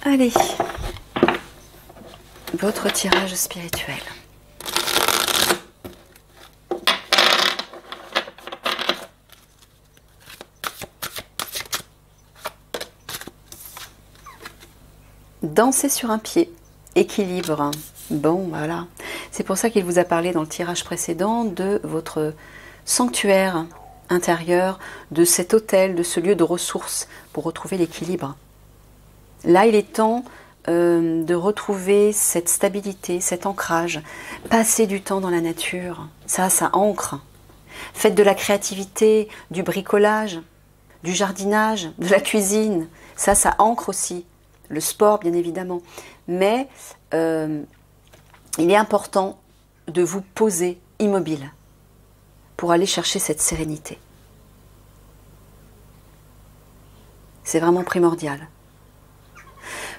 Allez, votre tirage spirituel. Danser sur un pied, équilibre. Bon, voilà. C'est pour ça qu'il vous a parlé dans le tirage précédent de votre sanctuaire intérieur, de cet hôtel, de ce lieu de ressources pour retrouver l'équilibre. Là, il est temps de retrouver cette stabilité, cet ancrage. Passez du temps dans la nature, ça ancre. Faites de la créativité, du bricolage, du jardinage, de la cuisine, ça ancre aussi. Le sport, bien évidemment. Mais il est important de vous poser immobile pour aller chercher cette sérénité. C'est vraiment primordial.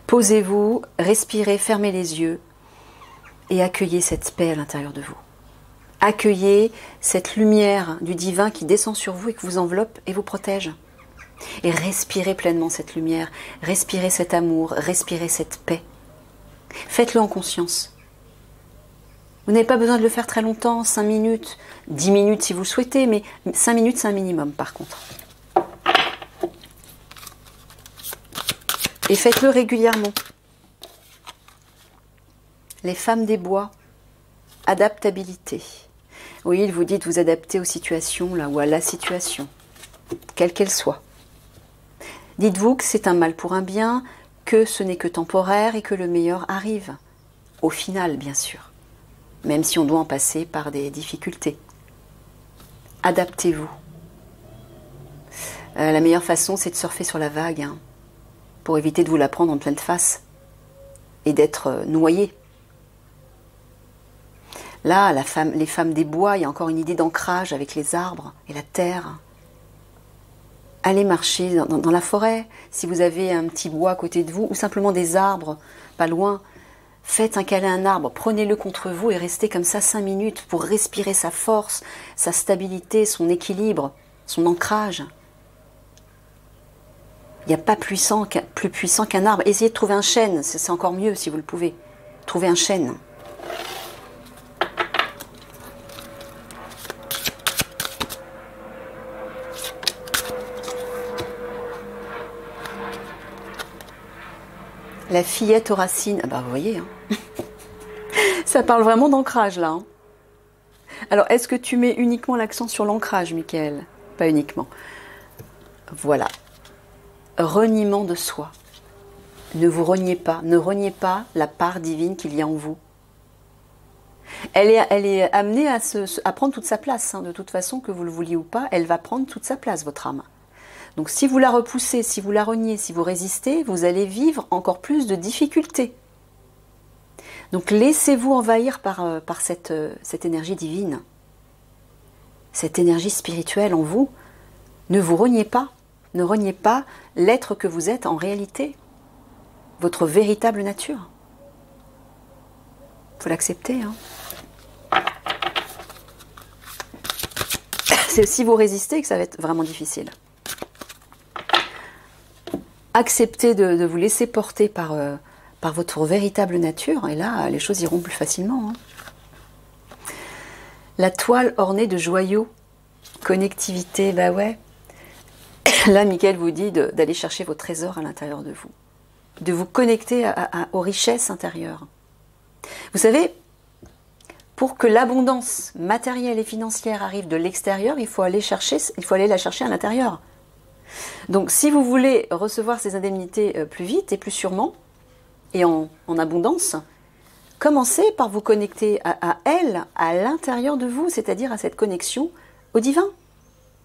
Posez-vous, respirez, fermez les yeux et accueillez cette paix à l'intérieur de vous. Accueillez cette lumière du divin qui descend sur vous et qui vous enveloppe et vous protège. Et respirez pleinement cette lumière, respirez cet amour, respirez cette paix. Faites-le en conscience. Vous n'avez pas besoin de le faire très longtemps, 5 minutes, 10 minutes si vous le souhaitez, mais 5 minutes c'est un minimum par contre. Et faites-le régulièrement. Les femmes des bois, adaptabilité. Oui, il vous dit de vous adapter aux situations là, ou à la situation, quelle qu'elle soit. Dites-vous que c'est un mal pour un bien, que ce n'est que temporaire et que le meilleur arrive. Au final, bien sûr. Même si on doit en passer par des difficultés. Adaptez-vous. La meilleure façon, c'est de surfer sur la vague, hein, pour éviter de vous la prendre en pleine face et d'être noyé. Là, les femmes des bois, il y a encore une idée d'ancrage avec les arbres et la terre. Allez marcher dans la forêt, si vous avez un petit bois à côté de vous, ou simplement des arbres, pas loin. Faites un câlin à un arbre, prenez-le contre vous et restez comme ça 5 minutes pour respirer sa force, sa stabilité, son équilibre, son ancrage. Il n'y a pas plus puissant qu'un arbre. Essayez de trouver un chêne, c'est encore mieux si vous le pouvez. Trouvez un chêne. La fillette aux racines, ah bah vous voyez, hein. Ça parle vraiment d'ancrage là. Hein. Alors, est-ce que tu mets uniquement l'accent sur l'ancrage, Michael? Pas uniquement. Voilà. Reniement de soi. Ne vous reniez pas, ne reniez pas la part divine qu'il y a en vous. Elle est amenée à prendre toute sa place, hein. De toute façon, que vous le vouliez ou pas, elle va prendre toute sa place, votre âme. Donc si vous la repoussez, si vous la reniez, si vous résistez, vous allez vivre encore plus de difficultés. Donc laissez-vous envahir par cette énergie divine, cette énergie spirituelle en vous. Ne vous reniez pas, ne reniez pas l'être que vous êtes en réalité, votre véritable nature. Il faut l'accepter. Hein. C'est si vous résistez que ça va être vraiment difficile. Acceptez de vous laisser porter par votre véritable nature, et là, les choses iront plus facilement. Hein. La toile ornée de joyaux, connectivité, bah ouais. Là, Michael vous dit d'aller chercher vos trésors à l'intérieur de vous, de vous connecter aux richesses intérieures. Vous savez, pour que l'abondance matérielle et financière arrive de l'extérieur, il faut aller la chercher à l'intérieur. Donc, si vous voulez recevoir ces indemnités plus vite et plus sûrement, et en abondance, commencez par vous connecter à elle, à l'intérieur de vous, c'est-à-dire à cette connexion au divin.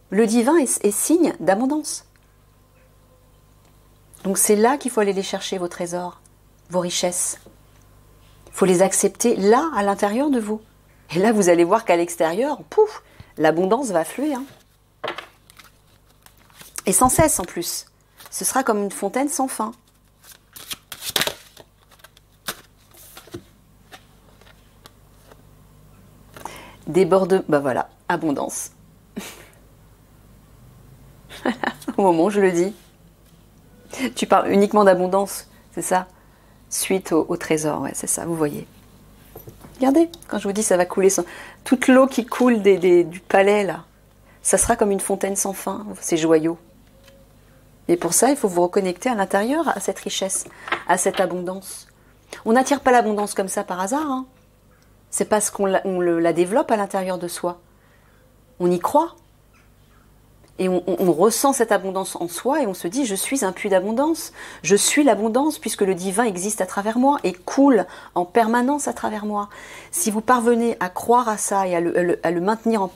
Le divin est signe d'abondance. Donc, c'est là qu'il faut aller les chercher, vos trésors, vos richesses. Il faut les accepter là, à l'intérieur de vous. Et là, vous allez voir qu'à l'extérieur, pouf, l'abondance va affluer. Hein. Et sans cesse en plus. Ce sera comme une fontaine sans fin. Déborde, bah voilà, abondance. Voilà, au moment où je le dis. Tu parles uniquement d'abondance. c'est ça? Suite au trésor, ouais, c'est ça, vous voyez. Regardez, quand je vous dis ça va couler, toute l'eau qui coule du palais, là, ça sera comme une fontaine sans fin, ces joyaux. Et pour ça, il faut vous reconnecter à l'intérieur, à cette richesse, à cette abondance. On n'attire pas l'abondance comme ça par hasard, hein. C'est parce qu'on la développe à l'intérieur de soi. On y croit. Et on ressent cette abondance en soi et on se dit, je suis un puits d'abondance. Je suis l'abondance puisque le divin existe à travers moi et coule en permanence à travers moi. Si vous parvenez à croire à ça et à le maintenir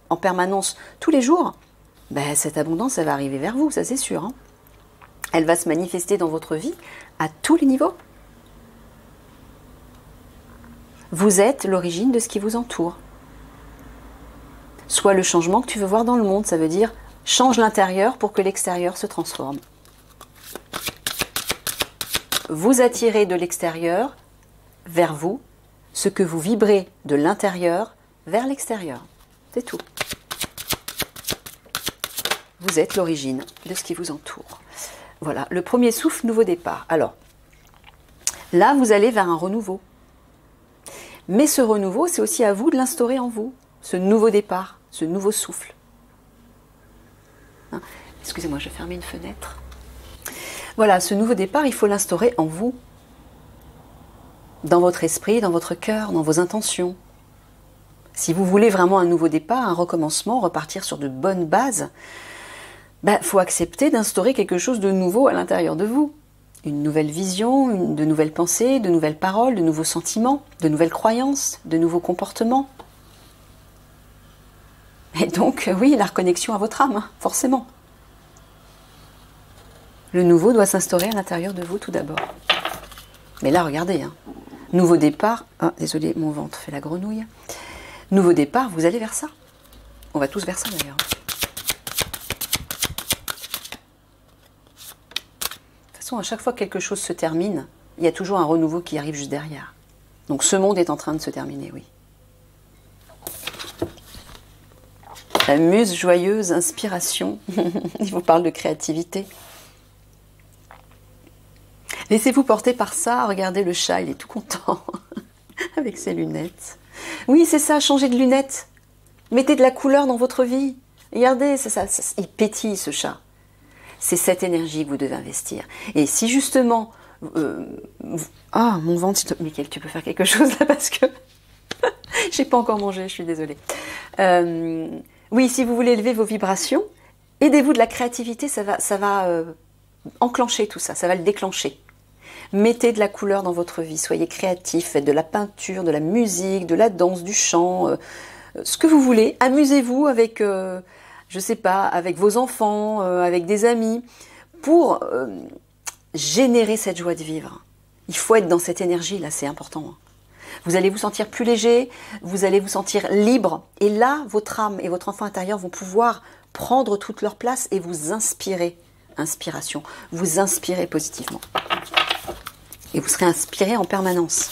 en permanence tous les jours, ben, cette abondance, elle va arriver vers vous, ça c'est sûr, hein. Elle va se manifester dans votre vie à tous les niveaux. Vous êtes l'origine de ce qui vous entoure. Soit le changement que tu veux voir dans le monde, ça veut dire change l'intérieur pour que l'extérieur se transforme. Vous attirez de l'extérieur vers vous ce que vous vibrez de l'intérieur vers l'extérieur. C'est tout. Vous êtes l'origine de ce qui vous entoure. Voilà, le premier souffle, nouveau départ. Alors, là, vous allez vers un renouveau. Mais ce renouveau, c'est aussi à vous de l'instaurer en vous, ce nouveau départ, ce nouveau souffle. Hein, excusez-moi, je vais fermer une fenêtre. Voilà, ce nouveau départ, il faut l'instaurer en vous, dans votre esprit, dans votre cœur, dans vos intentions. Si vous voulez vraiment un nouveau départ, un recommencement, repartir sur de bonnes bases, ben, faut accepter d'instaurer quelque chose de nouveau à l'intérieur de vous. Une nouvelle vision, de nouvelles pensées, de nouvelles paroles, de nouveaux sentiments, de nouvelles croyances, de nouveaux comportements. Et donc, oui, la reconnexion à votre âme, hein, forcément. Le nouveau doit s'instaurer à l'intérieur de vous tout d'abord. Mais là, regardez, hein, nouveau départ. Ah, désolé, mon ventre fait la grenouille. Nouveau départ, vous allez vers ça. On va tous vers ça d'ailleurs. De toute façon, à chaque fois que quelque chose se termine, il y a toujours un renouveau qui arrive juste derrière. Donc ce monde est en train de se terminer, oui. La muse joyeuse, inspiration. Il vous parle de créativité. Laissez-vous porter par ça. Regardez le chat, il est tout content avec ses lunettes. Oui, c'est ça, changez de lunettes. Mettez de la couleur dans votre vie. Regardez, il pétille ce chat. C'est cette énergie que vous devez investir. Et si justement... Ah, mon ventre... Mickaël, tu peux faire quelque chose là parce que... j'ai pas encore mangé, je suis désolée. Oui, si vous voulez élever vos vibrations, aidez-vous de la créativité, ça va enclencher tout ça, ça va le déclencher. Mettez de la couleur dans votre vie, soyez créatifs, faites de la peinture, de la musique, de la danse, du chant, ce que vous voulez. Amusez-vous avec... je sais pas, avec vos enfants, avec des amis, pour générer cette joie de vivre. Il faut être dans cette énergie-là, c'est important. Vous allez vous sentir plus léger, vous allez vous sentir libre, et là, votre âme et votre enfant intérieur vont pouvoir prendre toute leur place et vous inspirer. Inspiration, vous inspirer positivement. Et vous serez inspiré en permanence.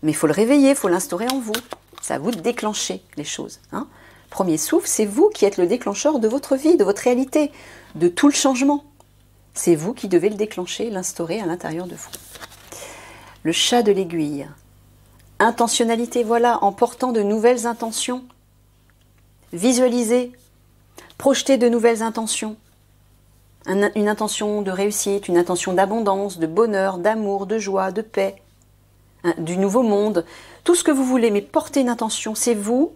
Mais il faut le réveiller, il faut l'instaurer en vous. C'est à vous de déclencher les choses, hein. Premier souffle, c'est vous qui êtes le déclencheur de votre vie, de votre réalité, de tout le changement. C'est vous qui devez le déclencher, l'instaurer à l'intérieur de vous. Le chat de l'aiguille. Intentionnalité, voilà, en portant de nouvelles intentions. Visualisez, projetez de nouvelles intentions. Une intention de réussite, une intention d'abondance, de bonheur, d'amour, de joie, de paix, du nouveau monde. Tout ce que vous voulez, mais portez une intention, c'est vous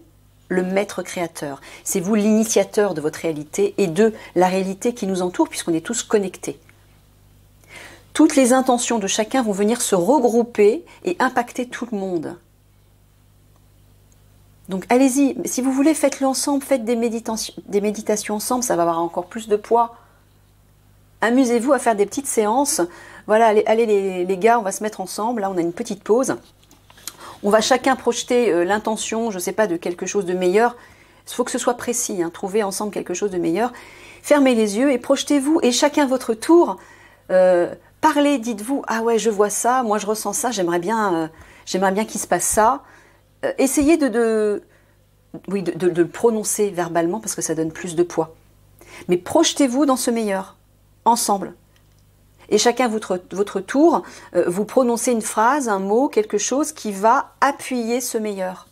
le maître créateur. C'est vous l'initiateur de votre réalité et de la réalité qui nous entoure puisqu'on est tous connectés. Toutes les intentions de chacun vont venir se regrouper et impacter tout le monde. Donc allez-y, si vous voulez, faites-le ensemble, faites des méditations ensemble, ça va avoir encore plus de poids. Amusez-vous à faire des petites séances. Voilà, allez les gars, on va se mettre ensemble, là on a une petite pause. On va chacun projeter l'intention, je ne sais pas, de quelque chose de meilleur. Il faut que ce soit précis, hein, trouver ensemble quelque chose de meilleur. Fermez les yeux et projetez-vous, et chacun votre tour, parlez, dites-vous, ah ouais, je vois ça, moi je ressens ça, j'aimerais bien qu'il se passe ça. Essayez de le prononcer verbalement parce que ça donne plus de poids. Mais projetez-vous dans ce meilleur, ensemble. Et chacun votre tour, vous prononcez une phrase, un mot, quelque chose qui va appuyer ce meilleur.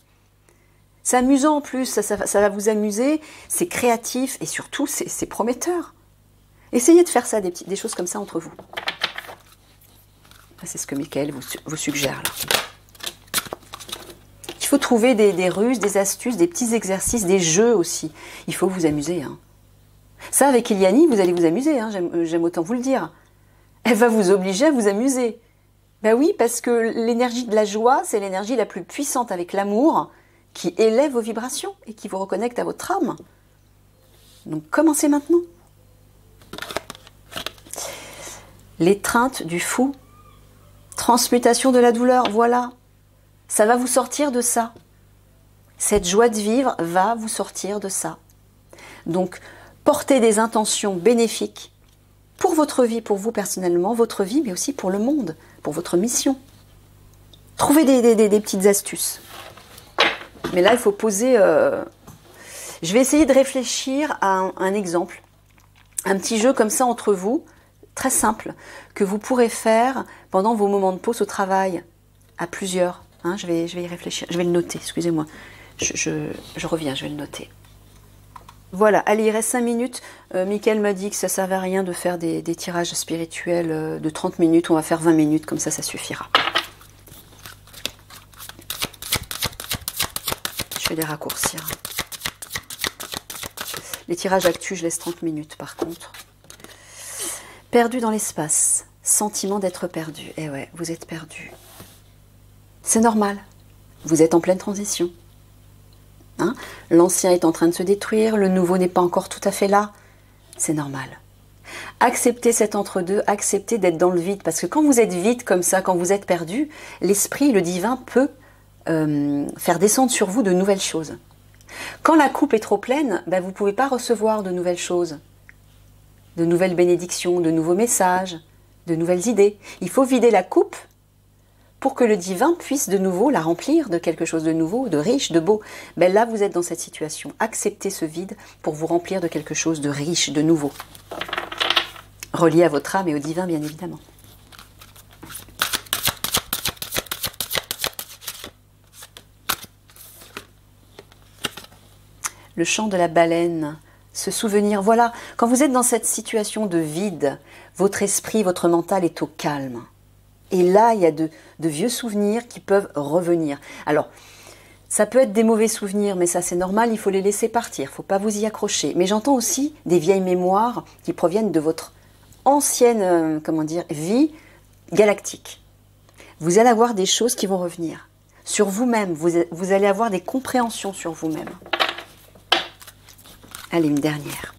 C'est amusant en plus, ça va vous amuser, c'est créatif et surtout c'est prometteur. Essayez de faire ça, des choses comme ça entre vous. C'est ce que Michael vous suggère là. Il faut trouver des ruses, des astuces, des petits exercices, des jeux aussi. Il faut vous amuser. Hein. Ça, avec Eliani, vous allez vous amuser, hein, j'aime autant vous le dire. Elle va vous obliger à vous amuser. Ben oui, parce que l'énergie de la joie, c'est l'énergie la plus puissante avec l'amour qui élève vos vibrations et qui vous reconnecte à votre âme. Donc commencez maintenant. L'étreinte du fou. Transmutation de la douleur, voilà. Ça va vous sortir de ça. Cette joie de vivre va vous sortir de ça. Donc, portez des intentions bénéfiques pour votre vie, pour vous personnellement, votre vie, mais aussi pour le monde, pour votre mission. Trouvez des petites astuces. Mais là, il faut poser... Je vais essayer de réfléchir à un exemple. Un petit jeu comme ça entre vous, très simple, que vous pourrez faire pendant vos moments de pause au travail, à plusieurs. Hein, je vais y réfléchir. Je vais le noter, excusez-moi. Je reviens, je vais le noter. Voilà, allez, il reste 5 minutes. Michael m'a dit que ça ne servait à rien de faire des tirages spirituels de 30 minutes. On va faire 20 minutes, comme ça suffira. Je vais les raccourcir. Les tirages actus, je laisse 30 minutes par contre. Perdu dans l'espace. Sentiment d'être perdu. Eh ouais, vous êtes perdu. C'est normal. Vous êtes en pleine transition. Hein? L'ancien est en train de se détruire, le nouveau n'est pas encore tout à fait là. C'est normal. Acceptez cet entre-deux, acceptez d'être dans le vide, parce que quand vous êtes vide comme ça, quand vous êtes perdu, l'esprit, le divin peut faire descendre sur vous de nouvelles choses. Quand la coupe est trop pleine, ben vous ne pouvez pas recevoir de nouvelles choses, de nouvelles bénédictions, de nouveaux messages, de nouvelles idées. Il faut vider la coupe pour que le divin puisse de nouveau la remplir de quelque chose de nouveau, de riche, de beau. Ben là, vous êtes dans cette situation. Acceptez ce vide pour vous remplir de quelque chose de riche, de nouveau. Relié à votre âme et au divin, bien évidemment. Le chant de la baleine, se souvenir. Voilà, quand vous êtes dans cette situation de vide, votre esprit, votre mental est au calme. Et là, il y a de vieux souvenirs qui peuvent revenir. Alors, ça peut être des mauvais souvenirs, mais ça c'est normal, il faut les laisser partir, il ne faut pas vous y accrocher. Mais j'entends aussi des vieilles mémoires qui proviennent de votre ancienne, vie galactique. Vous allez avoir des choses qui vont revenir. Sur vous-même, vous allez avoir des compréhensions sur vous-même. Allez, une dernière.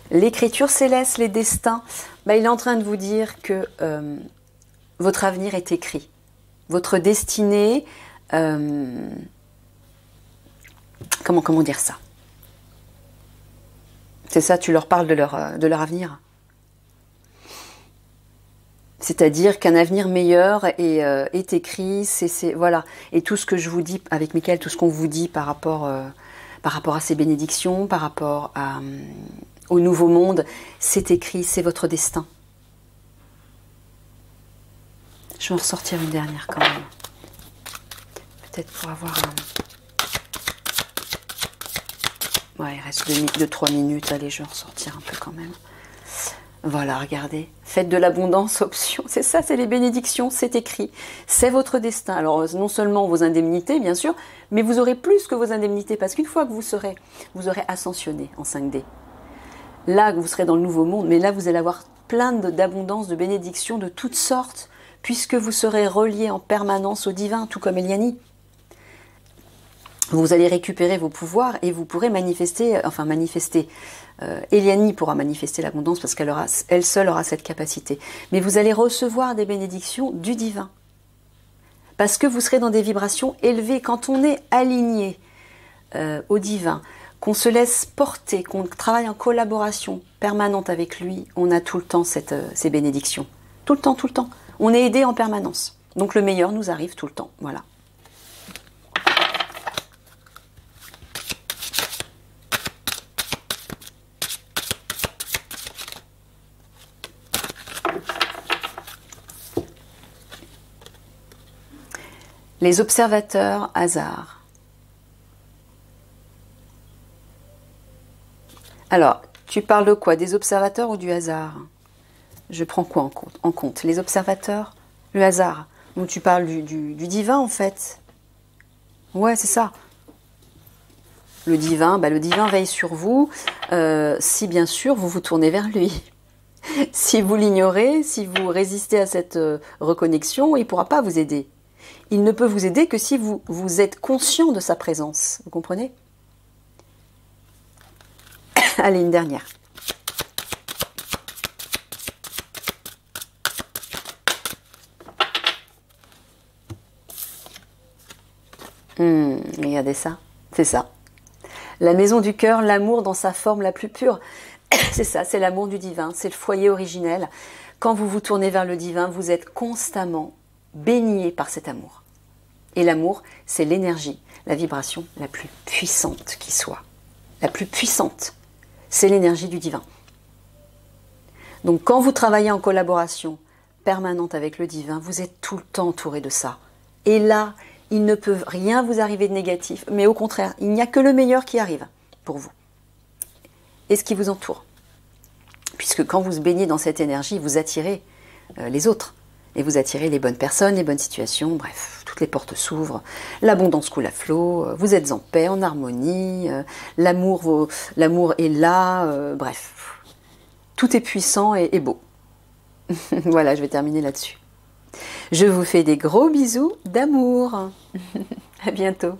L'écriture céleste, les destins, il est en train de vous dire que votre avenir est écrit. Votre destinée, comment dire ça? C'est ça, tu leur parles de leur avenir. C'est-à-dire qu'un avenir meilleur est écrit, voilà. Et tout ce que je vous dis avec Michael, tout ce qu'on vous dit par rapport à ces bénédictions, par rapport au nouveau monde, c'est écrit, c'est votre destin. Je vais en ressortir une dernière quand même. Peut-être pour avoir Ouais, il reste 2-3 minutes. Allez, je vais en ressortir un peu quand même. Voilà, regardez. Faites de l'abondance, option. C'est ça, c'est les bénédictions, c'est écrit. C'est votre destin. Alors, non seulement vos indemnités, bien sûr, mais vous aurez plus que vos indemnités. Parce qu'une fois que vous aurez ascensionné en 5D, là, vous serez dans le nouveau monde, mais là, vous allez avoir plein d'abondance, de bénédictions de toutes sortes, puisque vous serez relié en permanence au divin, tout comme Eliani. Vous allez récupérer vos pouvoirs et vous pourrez manifester. Eliani pourra manifester l'abondance parce qu'elle seule aura cette capacité. Mais vous allez recevoir des bénédictions du divin. Parce que vous serez dans des vibrations élevées. Quand on est aligné au divin, qu'on se laisse porter, qu'on travaille en collaboration permanente avec lui, on a tout le temps ces bénédictions. Tout le temps, tout le temps. On est aidé en permanence. Donc le meilleur nous arrive tout le temps. Voilà. Les observateurs, hasard. Alors, tu parles de quoi? Des observateurs ou du hasard? Je prends quoi en compte? Les observateurs, le hasard. Donc tu parles du divin en fait. Ouais, c'est ça. Le divin veille sur vous, si bien sûr vous vous tournez vers lui. Si vous l'ignorez, si vous résistez à cette reconnexion, il ne pourra pas vous aider. Il ne peut vous aider que si vous êtes conscient de sa présence. Vous comprenez? Allez, une dernière. Regardez ça, c'est ça. La maison du cœur, l'amour dans sa forme la plus pure. C'est ça, c'est l'amour du divin, c'est le foyer originel. Quand vous vous tournez vers le divin, vous êtes constamment baigné par cet amour. Et l'amour, c'est l'énergie, la vibration la plus puissante qui soit. La plus puissante, c'est l'énergie du divin. Donc quand vous travaillez en collaboration permanente avec le divin, vous êtes tout le temps entouré de ça. Et là, il ne peut rien vous arriver de négatif, mais au contraire, il n'y a que le meilleur qui arrive pour vous. Et ce qui vous entoure. Puisque quand vous se baignez dans cette énergie, vous attirez les autres. Et vous attirez les bonnes personnes, les bonnes situations, bref, toutes les portes s'ouvrent, l'abondance coule à flot, vous êtes en paix, en harmonie, l'amour est là, bref. Tout est puissant et beau. Voilà, je vais terminer là-dessus. Je vous fais des gros bisous d'amour. À bientôt.